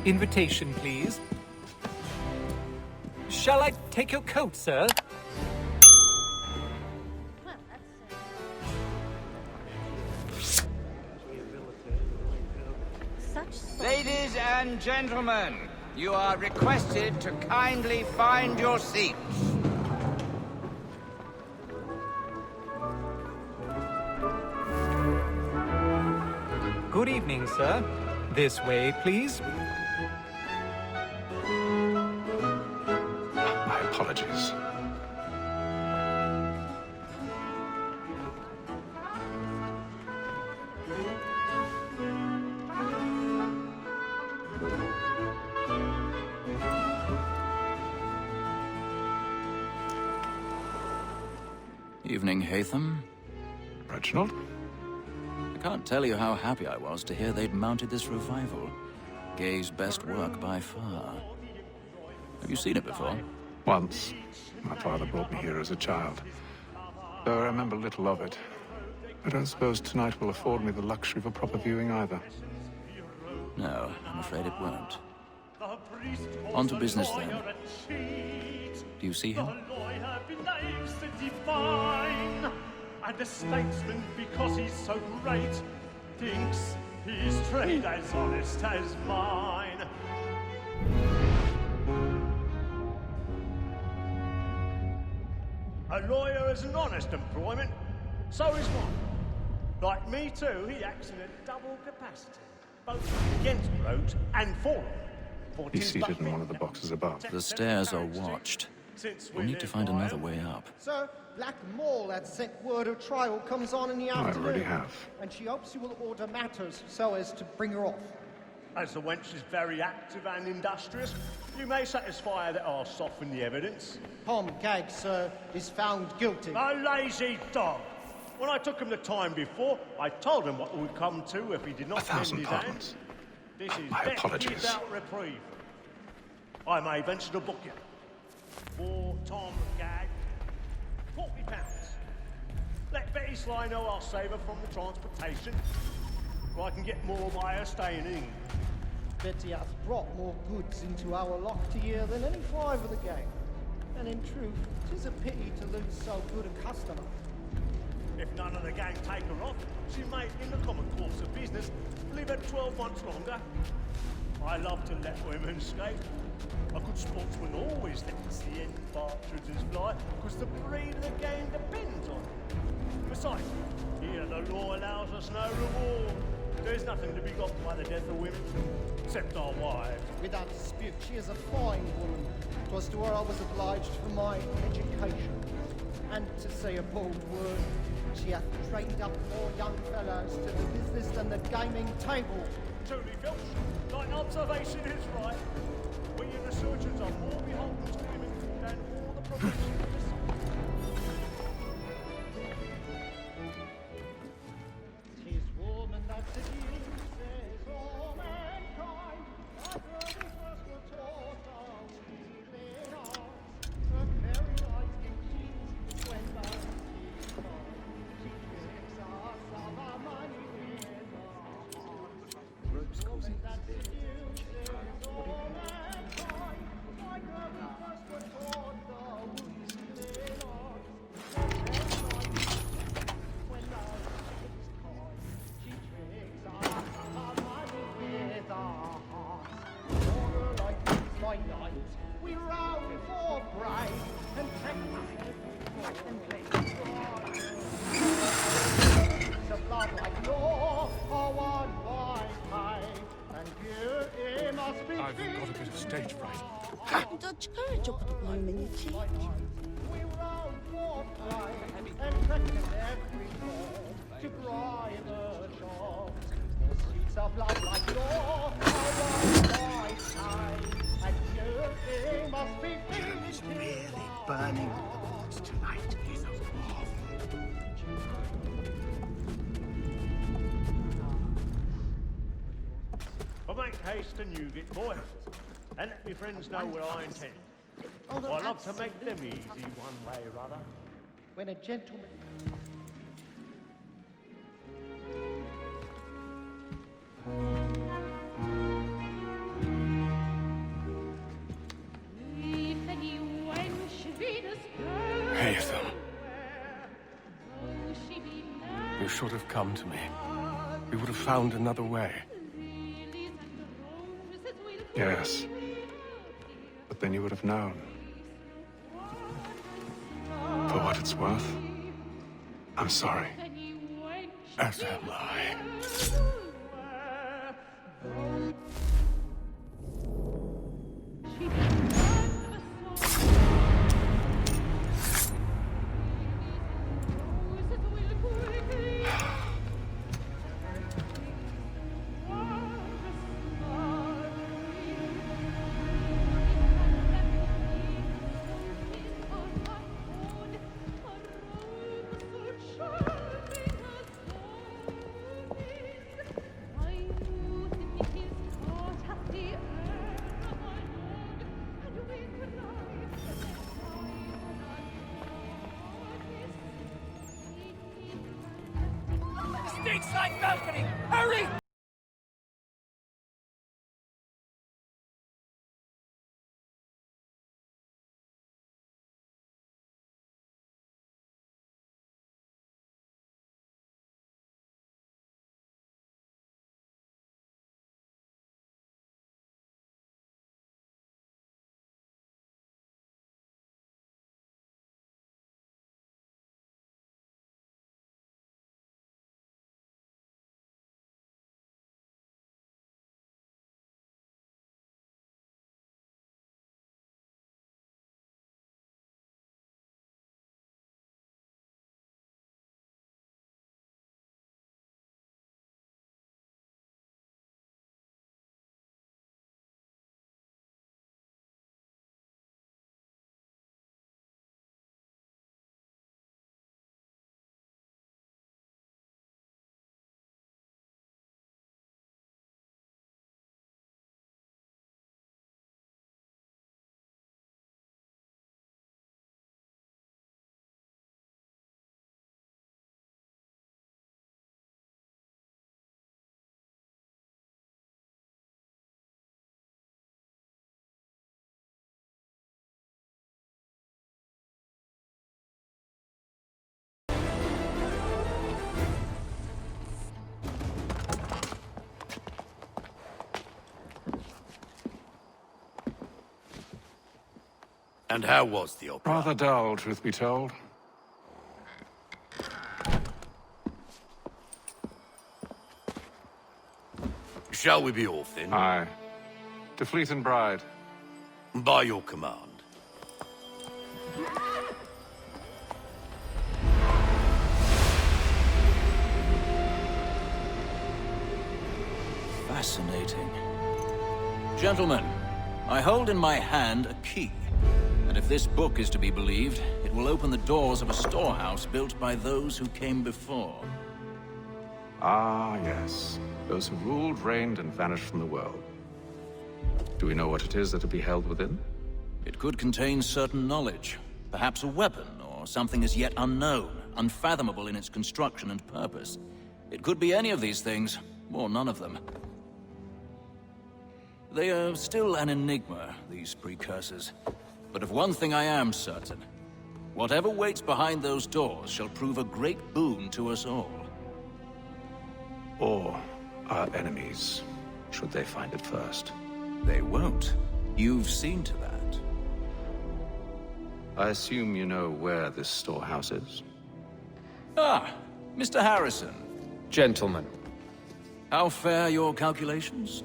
Invitation, please. Shall I take your coat, sir? Well, that's Ladies and gentlemen, you are requested to kindly find your seats. Good evening, sir. This way, please. My apologies. Evening, Hatham. Reginald? I can't tell you how happy I was to hear they'd mounted this revival. Gay's best work by far. Have you seen it before? Once. My father brought me here as a child. Though I remember little of it. I don't suppose tonight will afford me the luxury of a proper viewing either. No, I'm afraid it won't. On to business, then. Do you see him? And the statesman, because he's so great, thinks his trade as honest as mine. A lawyer is an honest employment, so is mine. Like me too, he acts in a double capacity, both against roads and for them. He's seated in one of the boxes above. The stairs are watched. We'll need to find another way up. Sir, Black Mall had sent word her trial comes on in the afternoon. I already have. And she hopes you will order matters so as to bring her off. As the wench is very active and industrious, you may satisfy her that I'll soften the evidence. Tom Gagg, sir, is found guilty. A lazy dog! When I took him the time before, I told him what would come to if he did not lend his hand. This is My death apologies. without reprieve. I may venture to book you. For Tom Gagg, £40. Let Betty Sly know I'll save her from the transportation, or I can get more by her staying in. Betty hath brought more goods into our lock to year than any five of the gang. And in truth, 'tis a pity to lose so good a customer. If none of the gang take her off, she may, in the common course of business, live her 12 months longer. I love to let women escape. A good sportsman always lets the end partridges fly, because the breed of the game depends on it. Besides, here the law allows us no reward. There's nothing to be got by the death of women, except our wives. Without dispute, she is a fine woman. 'Twas to her I was obliged for my education. And to say a bold word, she hath trained up more young fellows to the business than the gaming table. Truly, Filch, thine observation is right. We in the surgeons are more beholden to women than all the professionals. Tis woman that seduces all mankind. Our brothers were taught our weakling arts. Her very eyes can cheat when the heat comes. She tricks us of our money with her heart. Tis woman that seduces all mankind. Our brothers were taught our weakling arts. Her very eyes can cheat when the heat comes. She tricks us of our money with her heart. Order like these by night, we row for prey and take and play the blood like law, or one by pay, and you must be I've got a bit of stage fright. 너 축하해 줘도 모르는지. we row for prey and taking every fall to bribe the shops. The streets are blood like law, or one by pay, and you must be It's really burning on the boards tonight. But make haste and you get boy, and let me friends know what I intend. I love to make them easy one way or other. when a gentleman... You should have come to me. We would have found another way. Yes. But then you would have known. For what it's worth, I'm sorry. As am I. Stateside balcony! Hurry! And how was the opera? Rather dull, truth be told. Shall we be off then? Aye. To Fleet and Bride. By your command. Fascinating. Gentlemen, I hold in my hand a key. And if this book is to be believed, it will open the doors of a storehouse built by those who came before. Ah, yes. Those who ruled, reigned, and vanished from the world. Do we know what it is that will be held within? It could contain certain knowledge. Perhaps a weapon, or something as yet unknown, unfathomable in its construction and purpose. It could be any of these things, or none of them. They are still an enigma, these precursors. But of one thing I am certain. Whatever waits behind those doors shall prove a great boon to us all. Or our enemies, should they find it first. They won't. You've seen to that. I assume you know where this storehouse is? Ah, Mr. Harrison. Gentlemen, How fare your calculations?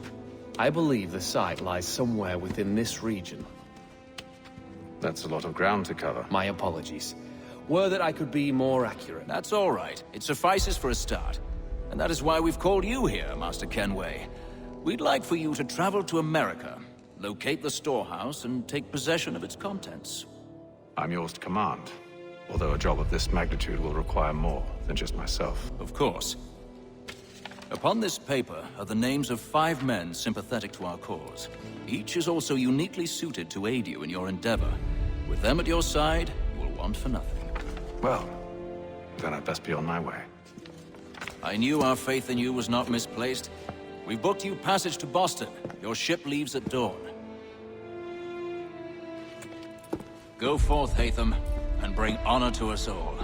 I believe the site lies somewhere within this region. That's a lot of ground to cover. My apologies. Were that I could be more accurate. That's all right. It suffices for a start. And that is why we've called you here, Master Kenway. We'd like for you to travel to America, locate the storehouse, and take possession of its contents. I'm yours to command, although a job of this magnitude will require more than just myself. Of course. Upon this paper are the names of 5 men sympathetic to our cause. Each is also uniquely suited to aid you in your endeavor. With them at your side, you will want for nothing. Well, then I'd best be on my way. I knew our faith in you was not misplaced. We've booked you passage to Boston. Your ship leaves at dawn. Go forth, Hatham, and bring honor to us all.